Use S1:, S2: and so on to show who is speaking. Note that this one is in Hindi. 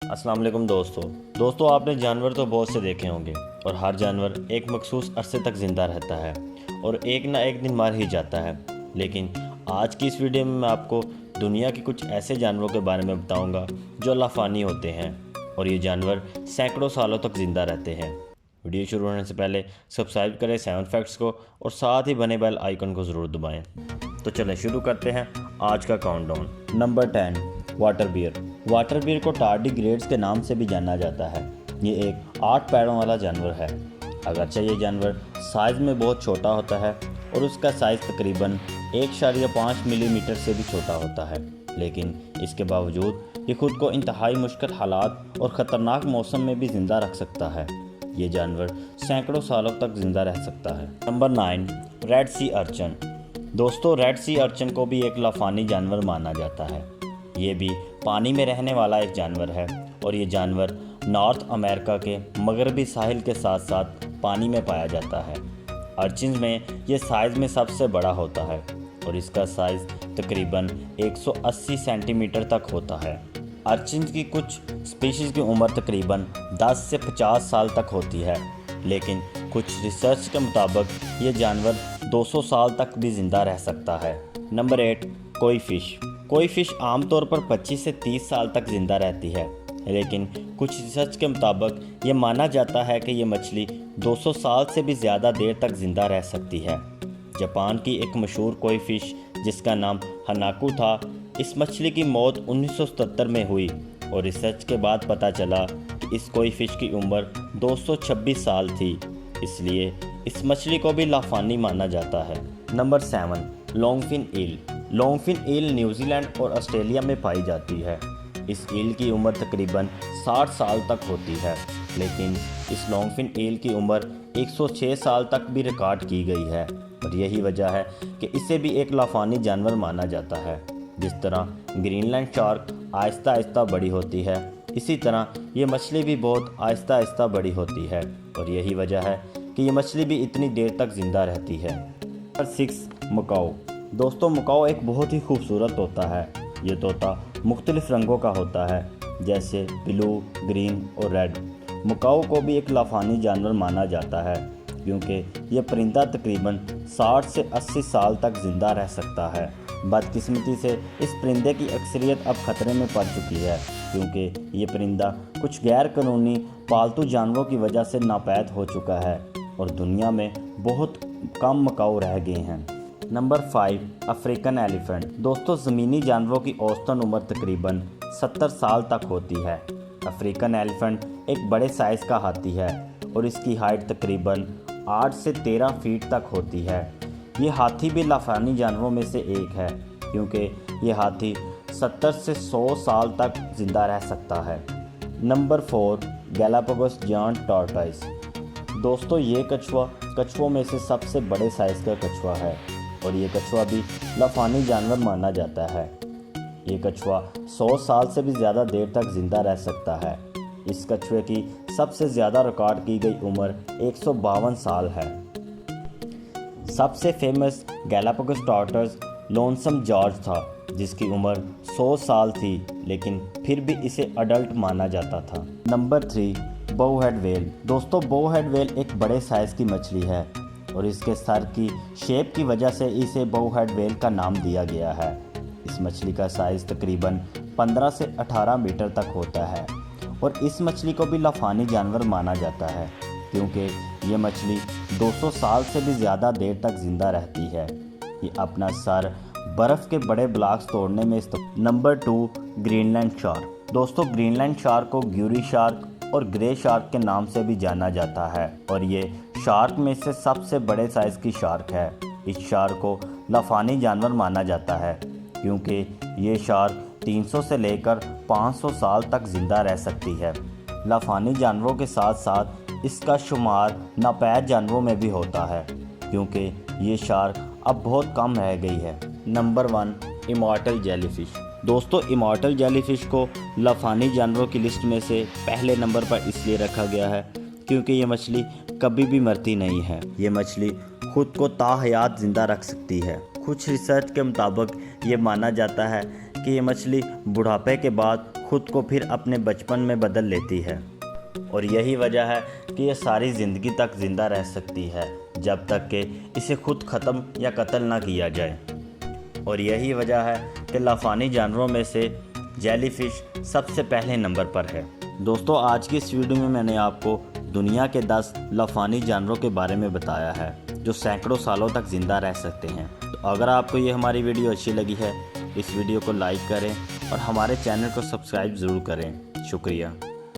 S1: अस्सलाम वालेकुम दोस्तों आपने जानवर तो बहुत से देखे होंगे और हर जानवर एक मखसूस अरसे तक ज़िंदा रहता है और एक ना एक दिन मर ही जाता है। लेकिन आज की इस वीडियो में मैं आपको दुनिया के कुछ ऐसे जानवरों के बारे में बताऊंगा जो लाफानी होते हैं और ये जानवर सैकड़ों सालों तक ज़िंदा रहते हैं। वीडियो शुरू होने से पहले सब्सक्राइब करें 7 फैक्ट्स को और साथ ही बने बेल आइकन को ज़रूर दबाएं। तो चलें शुरू करते हैं आज का countdown. Number 10, water bear. Water bear को टार्डिग्रेड्स के नाम से भी जाना जाता है। ये एक 8 पैरों वाला जानवर है। अगरचे ये जानवर साइज़ में बहुत छोटा होता है और उसका साइज़ तकरीबन 1.5 मिलीमीटर से भी छोटा होता है, लेकिन इसके बावजूद ये खुद को इंतहाई मुश्किल हालात और ख़तरनाक मौसम में भी ज़िंदा रख सकता है। ये जानवर सैकड़ों सालों तक ज़िंदा रह सकता है। नंबर 9, रेड सी अर्चन। दोस्तों, रेड सी अर्चन को भी एक लाफानी जानवर माना जाता है। ये भी पानी में रहने वाला एक जानवर है और ये जानवर नॉर्थ अमेरिका के मगरबी साहिल के साथ साथ पानी में पाया जाता है। अर्चिन्स में ये साइज़ में सबसे बड़ा होता है और इसका साइज़ तकरीबन 180 सेंटीमीटर तक होता है। अर्चिन्स की कुछ स्पीशीज़ की उम्र तकरीबन 10 से 50 साल तक होती है, लेकिन कुछ रिसर्च के मुताबिक ये जानवर 200 साल तक भी ज़िंदा रह सकता है। नंबर 8, कोई फ़िश आमतौर पर 25 से 30 साल तक ज़िंदा रहती है, लेकिन कुछ रिसर्च के मुताबिक ये माना जाता है कि ये मछली 200 साल से भी ज़्यादा देर तक ज़िंदा रह सकती है। जापान की एक मशहूर कोई फ़िश जिसका नाम हनाकू था, इस मछली की मौत 1977 में हुई और रिसर्च के बाद पता चला कि इस कोई फ़िश की उम्र 226 साल थी, इसलिए इस मछली को भी लाफानी माना जाता है। नंबर 7, लॉन्गफिन ईल। लॉन्गफिन ईल न्यूजीलैंड और ऑस्ट्रेलिया में पाई जाती है। इस ईल की उम्र तकरीबन 60 साल तक होती है, लेकिन इस लॉन्गफिन ईल की उम्र 106 साल तक भी रिकॉर्ड की गई है और यही वजह है कि इसे भी एक लाफानी जानवर माना जाता है। जिस तरह ग्रीनलैंड शार्क आहिस्ता आहिस्ता बड़ी होती है, इसी तरह ये मछली भी बहुत आहिस्ता आहिस्ता बड़ी होती है और यही वजह है कि ये मछली भी इतनी देर तक ज़िंदा रहती है। Number 6, Macau. दोस्तों, मकाओ एक बहुत ही खूबसूरत तोता है। ये तोता मुख्तलिफ रंगों का होता है, जैसे ब्लू, ग्रीन और रेड। मकाओ को भी एक लाफानी जानवर माना जाता है क्योंकि यह परिंदा तकरीबन 60 से 80 साल तक ज़िंदा रह सकता है। बदकिस्मती से इस परिंदे की अक्सरियत अब ख़तरे में पड़ चुकी है क्योंकि ये परिंदा कुछ गैर कानूनी पालतू जानवरों की वजह से नापैद हो चुका है और दुनिया में बहुत कम मकाओ रह गए हैं। Number 5, African elephant. दोस्तों, ज़मीनी जानवरों की औसतन उम्र तकरीबन 70 साल तक होती है। अफ्रीकन एलिफेंट एक बड़े साइज़ का हाथी है और इसकी हाइट तकरीबन 8 से 13 फीट तक होती है। ये हाथी भी लाफानी जानवरों में से एक है क्योंकि ये हाथी 70 से 100 साल तक ज़िंदा रह सकता है। Number 4, Galapagos giant tortoise. दोस्तों, ये कछुओं में से सबसे बड़े साइज़ का कछुआ है और ये कछुआ भी लाफानी जानवर माना जाता है। ये कछुआ 100 साल से भी ज़्यादा देर तक ज़िंदा रह सकता है। इस कछुए की सबसे ज़्यादा रिकॉर्ड की गई उम्र 152 साल है। सबसे famous Galapagos tortoise lonesome George था, जिसकी उम्र 100 साल थी, लेकिन फिर भी इसे अडल्ट माना जाता था। Number 3, bowhead whale. दोस्तों, बोवहेड व्हेल एक बड़े साइज़ की मछली है और इसके सर की शेप की वजह से इसे बोवहेड व्हेल का नाम दिया गया है। इस मछली का साइज़ तकरीबन 15 से 18 मीटर तक होता है और इस मछली को भी लाफानी जानवर माना जाता है क्योंकि ये मछली 200 साल से भी ज़्यादा देर तक ज़िंदा रहती है। ये अपना सर बर्फ़ के बड़े ब्लॉक्स तोड़ने में नंबर 2, ग्रीनलैंड शार्क। दोस्तों, ग्रीनलैंड शार्क को ग्यूरी शार्क और ग्रे शार्क के नाम से भी जाना जाता है और ये शार्क में से सबसे बड़े साइज़ की शार्क है। इस शार्क को लाफानी जानवर माना जाता है क्योंकि ये शार्क 300 से लेकर 500 साल तक ज़िंदा रह सकती है। लाफानी जानवरों के साथ साथ इसका शुमार नापैद जानवरों में भी होता है क्योंकि ये शार्क अब बहुत कम रह गई है। Number 1, immortal jellyfish. दोस्तों, इमॉर्टल जेलीफिश को लाफानी जानवरों की लिस्ट में से पहले नंबर पर इसलिए रखा गया है क्योंकि ये मछली कभी भी मरती नहीं है। ये मछली खुद को ताहयात ज़िंदा रख सकती है। कुछ रिसर्च के मुताबिक ये माना जाता है कि ये मछली बुढ़ापे के बाद खुद को फिर अपने बचपन में बदल लेती है। और यही वजह है कि ये सारी ज़िंदगी तक ज़िंदा रह सकती है जब तक कि इसे खुद ख़त्म या कत्ल ना किया जाए। और यही वजह है कि लाफानी जानवरों में से जेलीफिश सबसे पहले नंबर पर है। दोस्तों, आज की इस वीडियो में मैंने आपको दुनिया के 10 लाफानी जानवरों के बारे में बताया है जो सैकड़ों सालों तक ज़िंदा रह सकते हैं। तो अगर आपको ये हमारी वीडियो अच्छी लगी है, इस वीडियो को लाइक करें और हमारे चैनल को सब्सक्राइब ज़रूर करें। शुक्रिया।